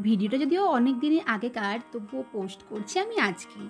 ভিডিওটা যদিও অনেক দিনের আগেকার, তবুও পোস্ট করছি আমি আজকেই।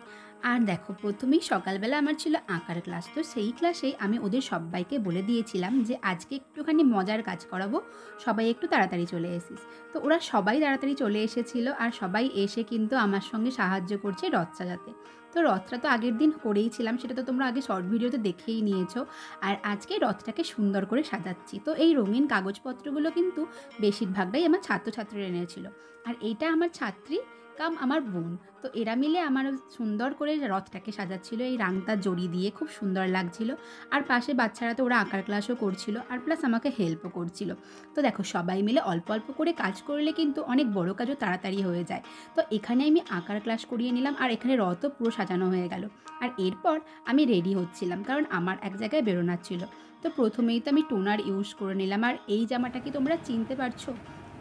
আর দেখো, প্রথমেই সকালবেলা আমার ছিল আঁকার ক্লাস। তো সেই ক্লাসেই আমি ওদের সব্বাইকে বলে দিয়েছিলাম যে আজকে একটুখানি মজার কাজ করাবো, সবাই একটু তাড়াতাড়ি চলে এসিস। তো ওরা সবাই তাড়াতাড়ি চলে এসেছিল, আর সবাই এসে কিন্তু আমার সঙ্গে সাহায্য করছে রথ সাজাতে। তো রথটা তো আগের দিন করেইছিলাম, সেটা তো তোমরা আগে শর্ট ভিডিওতে দেখেই নিয়েছো। আর আজকে রথটাকে সুন্দর করে সাজাচ্ছি। তো এই রঙিন কাগজপত্রগুলো কিন্তু বেশিরভাগটাই আমার ছাত্রছাত্রীরা এনেছিল। আর এইটা আমার ছাত্রী কাম আমার বোন। তো এরা মিলে আমার সুন্দর করে রথটাকে সাজাচ্ছিল এই রাংতা জড়ি দিয়ে, খুব সুন্দর লাগছিল। আর পাশে বাচ্চারা তো ওরা আঁকার ক্লাসও করছিল, আর প্লাস আমাকে হেল্পও করছিল। তো দেখো, সবাই মিলে অল্প অল্প করে কাজ করলে কিন্তু অনেক বড় কাজও তাড়াতাড়ি হয়ে যায়। তো এখানে আমি আঁকার ক্লাস করিয়ে নিলাম, আর এখানে রথও পুরো সাজানো হয়ে গেল। আর এরপর আমি রেডি হচ্ছিলাম, কারণ আমার এক জায়গায় বেরোনোর ছিল। তো প্রথমেই তো আমি টোনার ইউজ করে নিলাম। আর এই জামাটা কি তোমরা চিনতে পারছো?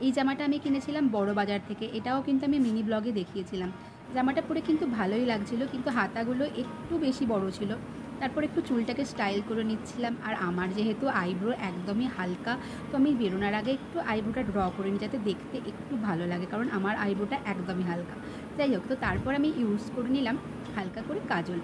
এই জামাটা আমি কিনেছিলাম বড় বাজার থেকে। এটাও কিন্তু আমি মিনি ব্লগে দেখিয়েছিলাম। জামাটা পরে কিন্তু ভালোই লাগছিল, কিন্তু হাতাগুলো একটু বেশি বড় ছিল। তারপর একটু চুলটাকে স্টাইল করে নিচ্ছিলাম। আর আমার যেহেতু আইব্রো একদমই হালকা, তো আমি বেরোনোর আগে একটু আইব্রোটা ড্র করে নিই, যাতে দেখতে একটু ভালো লাগে, কারণ আমার আইব্রোটা একদমই হালকা। যাই হোক, তো তারপর আমি ইউজ করে নিলাম হালকা করে কাজল।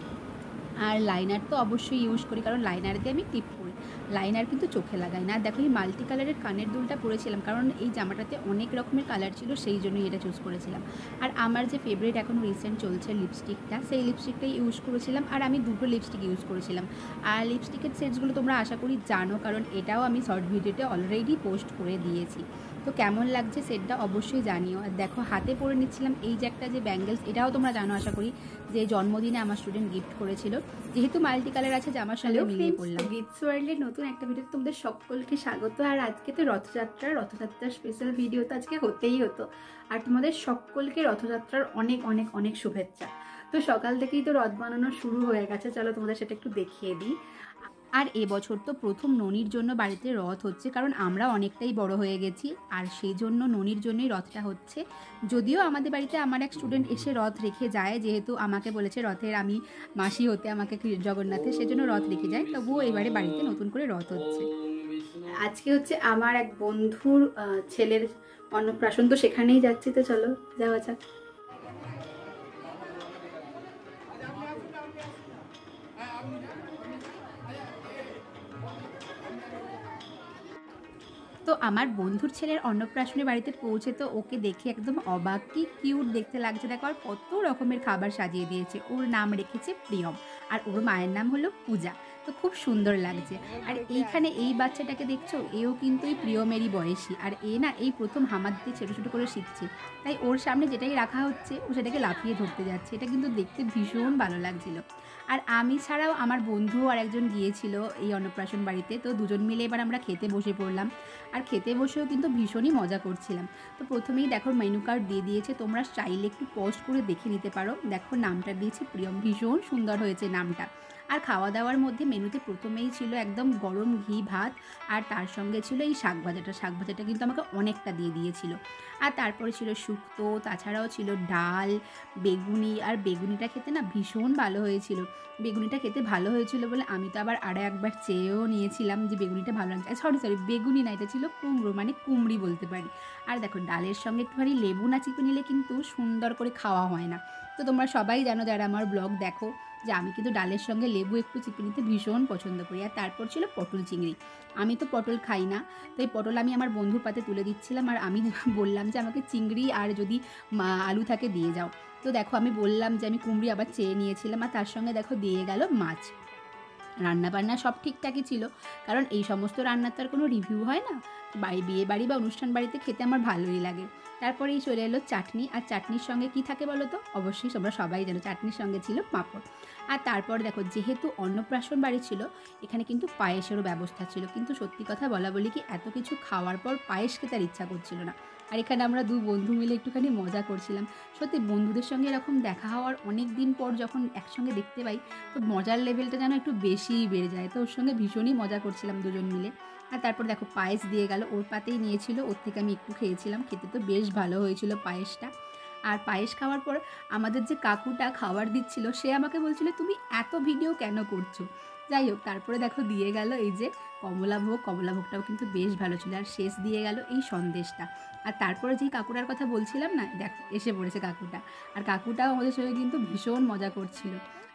আর লাইনার তো অবশ্যই ইউজ করি, কারণ লাইনার দিয়ে আমি টিপ করি। লাইনার কিন্তু চোখে লাগাই না। দেখো, এই মাল্টি কালারের কানের দুলটা পরেছিলাম, কারণ এই জামাটাতে অনেক রকমের কালার ছিল, সেই জন্যই এটা চুজ করেছিলাম। আর আমার যে ফেভারিট এখন রিসেন্ট চলছে লিপস্টিকটা, সেই লিপস্টিকটাই ইউজ করেছিলাম। আর আমি দুটো লিপস্টিক ইউজ করেছিলাম। আর লিপস্টিকের সেটসগুলো তোমরা আশা করি জানো, কারণ এটাও আমি শর্ট ভিডিওতে অলরেডি পোস্ট করে দিয়েছি। তো কেমন লাগছে সেটটা অবশ্যই জানিও। আর দেখো, হাতে পরে নিচ্ছিলাম এই যে একটা যে ব্যাঙ্গেলস, এটাও তোমরা জানো আশা করি, যে জন্মদিনে আমার স্টুডেন্ট গিফট করেছিল। যেহেতু মাল্টি কালার আছে, জামার সঙ্গে মিলিয়ে পড়লাম। গিফটস ওয়ার্ল্ডের নতুন একটা ভিডিওতে তোমাদের সকলকে স্বাগত। আর আজকে তো রথযাত্রার স্পেশাল ভিডিও তো আজকে হতেই হতো। আর তোমাদের সকলকে রথযাত্রার অনেক অনেক অনেক শুভেচ্ছা। তো সকাল থেকেই তো রথ বানানো শুরু হয়ে গেছে, চলো তোমাদের সেটা একটু দেখিয়ে দিই। আর এবছর তো প্রথম ননির জন্য বাড়িতে রথ হচ্ছে, কারণ আমরা অনেকটাই বড় হয়ে গেছি, আর সেই জন্য ননির জন্যই রথটা হচ্ছে। যদিও আমাদের বাড়িতে আমার এক স্টুডেন্ট এসে রথ রেখে যায়, যেহেতু আমাকে বলেছে রথের আমি মাসি হতে, আমাকে জগন্নাথে, সেজন্য রথ রেখে যায়। তবুও এবারে বাড়িতে নতুন করে রথ হচ্ছে। আজকে হচ্ছে আমার এক বন্ধুর ছেলের অন্নপ্রাশন, তো সেখানেই যাচ্ছি। তো চলো যাওয়া যাক। তো আমার বন্ধুর ছেলের অন্নপ্রাশনের বাড়িতে পৌঁছে তো ওকে দেখে একদম অবাক, কি কিউট দেখতে লাগছে দেখো। আর কত রকমের খাবার সাজিয়ে দিয়েছে। ওর নাম রেখেছে প্রিয়ম, আর ওর মায়ের নাম হলো পূজা। তো খুব সুন্দর লাগছে। আর এইখানে এই বাচ্চাটাকে দেখছো, এও কিন্তু এই প্রিয়মেরই বয়সী। আর এ না এই প্রথম হামাদ দিয়ে ছোটো ছোটো করে শিখছে, তাই ওর সামনে যেটাই রাখা হচ্ছে ও সেটাকে লাফিয়ে ধরতে যাচ্ছে। এটা কিন্তু দেখতে ভীষণ ভালো লাগছিল। আর আমি ছাড়াও আমার বন্ধু আর একজন গিয়েছিল এই অন্নপ্রাশন বাড়িতে। তো দুজন মিলে এবার আমরা খেতে বসে পড়লাম। আর খেতে বসেও কিন্তু ভীষণই মজা করছিলাম। তো প্রথমেই দেখো মেনু কার্ড দিয়ে দিয়েছে, তোমরা চাইলে একটু পজ করে দেখে নিতে পারো। দেখো, নামটা দিয়েছে প্রিয়ম, ভীষণ সুন্দর হয়েছে নামটা। আর খাওয়া দাওয়ার মধ্যে মেনুতে প্রথমেই ছিল একদম গরম ঘি ভাত, আর তার সঙ্গে ছিল এই শাক ভাজাটা। শাক ভাজাটা কিন্তু আমাকে অনেকটা দিয়ে দিয়েছিল। আর তারপরে ছিল শুক্তো, তাছাড়াও ছিল ডাল, বেগুনি। আর বেগুনিটা খেতে না ভীষণ ভালো হয়েছিল। বেগুনিটা খেতে ভালো হয়েছিল বলে আমি তো আবার আরও একবার চেয়েও নিয়েছিলাম যে বেগুনিটা ভালো লাগছে। সরি বেগুনি না, এটা ছিল কুমড়ো, মানে কুমড়ি বলতে পারি। আর দেখো, ডালের সঙ্গে একটুখানি লেবু না চিপে নিলে কিন্তু সুন্দর করে খাওয়া হয় না। তো তোমরা সবাই জানো যারা আমার ব্লগ দেখো, যে আমি কিন্তু ডালের সঙ্গে লেবু একটু চিপে নিতে ভীষণ পছন্দ করি। আর তারপর ছিল পটল চিংড়ি। আমি তো পটল খাই না, তো এই পটল আমি আমার বন্ধুর পাতে তুলে দিচ্ছিলাম। আর আমি বললাম যে আমাকে চিংড়ি আর যদি আলু থাকে দিয়ে যাও। তো দেখো, আমি বললাম যে আমি কুমড়ি আবার চেয়ে নিয়েছিলাম, আর তার সঙ্গে দেখো দিয়ে গেল মাছ। রান্নাবান্না সব ঠিকঠাকই ছিল, কারণ এই সমস্ত রান্নার তো আর কোনো রিভিউ হয় না। বিয়ে বাড়ি বা অনুষ্ঠান বাড়িতে খেতে আমার ভালোই লাগে। তারপরেই চলে এলো চাটনি। আর চাটনির সঙ্গে কি থাকে বলো তো? অবশ্যই তোমরা সবাই জানো, চাটনির সঙ্গে ছিল পাঁপড়। আর তারপর দেখো, যেহেতু অন্নপ্রাশন বাড়ি ছিল, এখানে কিন্তু পায়েসেরও ব্যবস্থা ছিল। কিন্তু সত্যি কথা বলা বলি কি, এত কিছু খাওয়ার পর পায়েস খেতে আর ইচ্ছা করছিল না। আর এখানে আমরা দু বন্ধু মিলে একটুখানি মজা করছিলাম। সত্যি বন্ধুদের সঙ্গে এরকম দেখা হওয়ার অনেক দিন পর যখন একসঙ্গে দেখতে পাই, তো মজার লেভেলটা যেন একটু বেশিই বেড়ে যায়। তো ওর সঙ্গে ভীষণই মজা করছিলাম দুজন মিলে। আর তারপর দেখো, পায়েস দিয়ে গেল, ওর পাতেই নিয়েছিল, ওর থেকে আমি একটু খেয়েছিলাম। খেতে তো বেশ ভালো হয়েছিল পায়েসটা। আর পায়েস খাওয়ার পর আমাদের যে কাকুটা খাবার দিচ্ছিল, সে আমাকে বলছিল তুমি এত ভিডিও কেন করছো। যাই হোক, তারপরে দেখো দিয়ে গেল এই যে কমলাভোগ। কমলাভোগটাও কিন্তু বেশ ভালো ছিল। আর শেষ দিয়ে গেল এই সন্দেশটা। আর তারপরে যেই কাকুটার কথা বলছিলাম না, দেখো এসে পড়েছে কাকুটা। আর কাকুটাও আমাদের সঙ্গে কিন্তু ভীষণ মজা করছিল।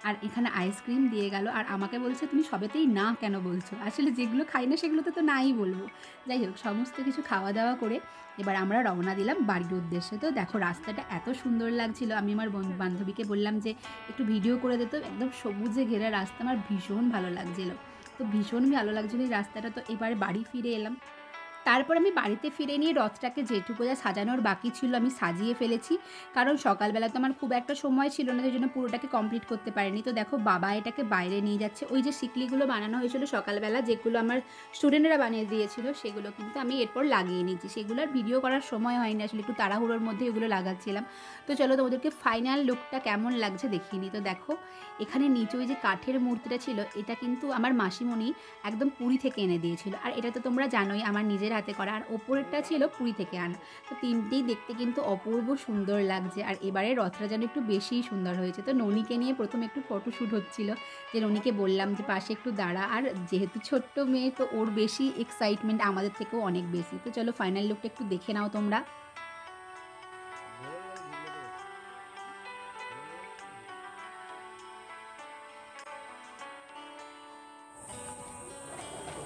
আর এখানে আইসক্রিম দিয়ে গেল আর আমাকে বলছে, তুমি সবেতেই না কেন বলছো? আসলে যেগুলো খাই না সেগুলোতে তো নাই বলবো। যাই হোক, সমস্ত কিছু খাওয়া দাওয়া করে এবার আমরা রওনা দিলাম বাড়ির উদ্দেশ্যে। তো দেখো রাস্তাটা এত সুন্দর লাগছিল, আমি আমার বান্ধবীকে বললাম যে একটু ভিডিও করে দিত। একদম সবুজে ঘেরা রাস্তা, আমার ভীষণ ভালো লাগছিল। তো ভীষণ ভালো লাগছিল এই রাস্তাটা। তো এবার বাড়ি ফিরে এলাম। তারপর আমি বাড়িতে ফিরে নিয়ে রথটাকে যেটুকু যা সাজানোর বাকি ছিল আমি সাজিয়ে ফেলেছি। কারণ সকালবেলা তো আমার খুব একটা সময় ছিল না, সেই জন্য পুরোটাকে কমপ্লিট করতে পারিনি। তো দেখো বাবা এটাকে বাইরে নিয়ে যাচ্ছে। ওই যে শিকলিগুলো বানানো হয়েছিল সকালবেলা, যেগুলো আমার স্টুডেন্টরা বানিয়ে দিয়েছিল, সেগুলো কিন্তু আমি এরপর লাগিয়ে নিয়েছি। সেগুলো আর ভিডিও করার সময় হয়নি, আসলে একটু তাড়াহুড়োর মধ্যে এগুলো লাগাচ্ছিলাম। তো চলো তোমাদেরকে ফাইনাল লুকটা কেমন লাগছে দেখিয়ে নিই। তো দেখো এখানে নিচে ওই যে কাঠের মূর্তিটা ছিল, এটা কিন্তু আমার মাসিমণি একদম পুরী থেকে এনে দিয়েছিল। আর এটা তো তোমরা জানোই আমার নিজের হাতে করা। আর ওপরেরটা ছিল পুরী থেকে আনা। তো তিনটেই দেখতে কিন্তু অপূর্ব সুন্দর লাগছে। আর এবারে রথটা যেন একটু বেশিই সুন্দর হয়েছে। তো ননিকে নিয়ে প্রথমে একটু ফটোশ্যুট হচ্ছিল, যে ননিকে বললাম যে পাশে একটু দাঁড়া। আর যেহেতু ছোট্ট মেয়ে, তো ওর বেশি এক্সাইটমেন্ট আমাদের থেকেও অনেক বেশি। তো চলো ফাইনাল লুকটা একটু দেখে নাও তোমরা।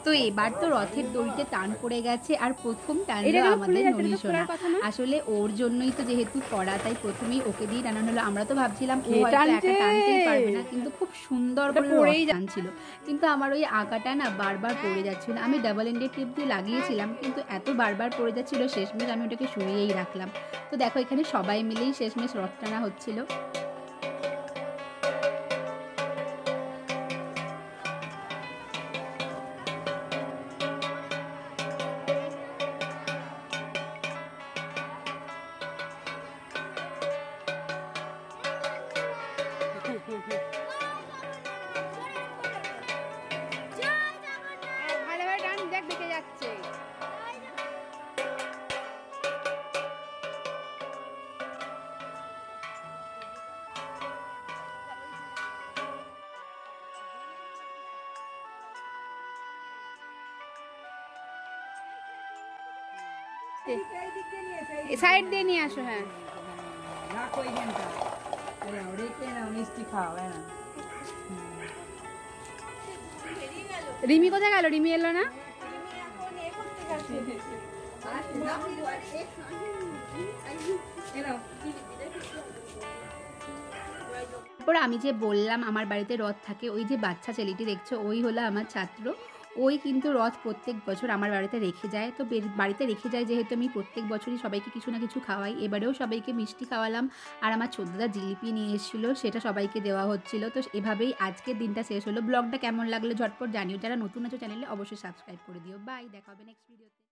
তো এবার তো রথের দড়িতে টান পড়ে গেছে, আর প্রথম টানলো আমাদের ননীশোনা। আসলে ওর জন্যই তো যেহেতু করা, তাই প্রথমেই ওকে দিয়ে টানানো হলো। আমরা তো ভাবছিলাম ও হয়তো একা টানতেই পারবে না, কিন্তু খুব সুন্দর করে পড়েই টানছিল। কিন্তু আমার ওই আঁকাটা না বারবার পড়ে যাচ্ছিল। আমি ডাবল এন্ডেড টিপ দিয়ে লাগিয়েছিলাম, কিন্তু এত বারবার পড়ে যাচ্ছিল, শেষমেশ আমি ওটাকে সরিয়েই রাখলাম। তো দেখো এখানে সবাই মিলেই শেষমেশ রথ টানা হচ্ছিল। সাইড দিয়ে নিয়ে আসো। হ্যাঁ রিমি কোথায় গেল? রিমি এলো না। তারপর আমি যে বললাম আমার বাড়িতে রথ থাকে, ওই যে বাচ্চা ছেলেটি দেখছো ওই হলো আমার ছাত্র। ওই কিন্তু রথ প্রত্যেক বছর আমার বাড়িতে রেখে যায়। তো বাড়িতে রেখে যায় যেহেতু, আমি প্রত্যেক বছরই সবাইকে কিছু না কিছু খাওয়াই। এবারেও সবাইকে মিষ্টি খাওয়ালাম। আর আমার ছোটদা জিলিপি নিয়ে এসেছিলো, সেটা সবাইকে দেওয়া হচ্ছিল। তো এভাবেই আজকের দিনটা শেষ হলো। ব্লগটা কেমন লাগলো ঝটপট জানিও। যারা নতুন আছো চ্যানেলে অবশ্যই সাবস্ক্রাইব করে দিও। বাই, দেখা হবে নেক্সট ভিডিওতে।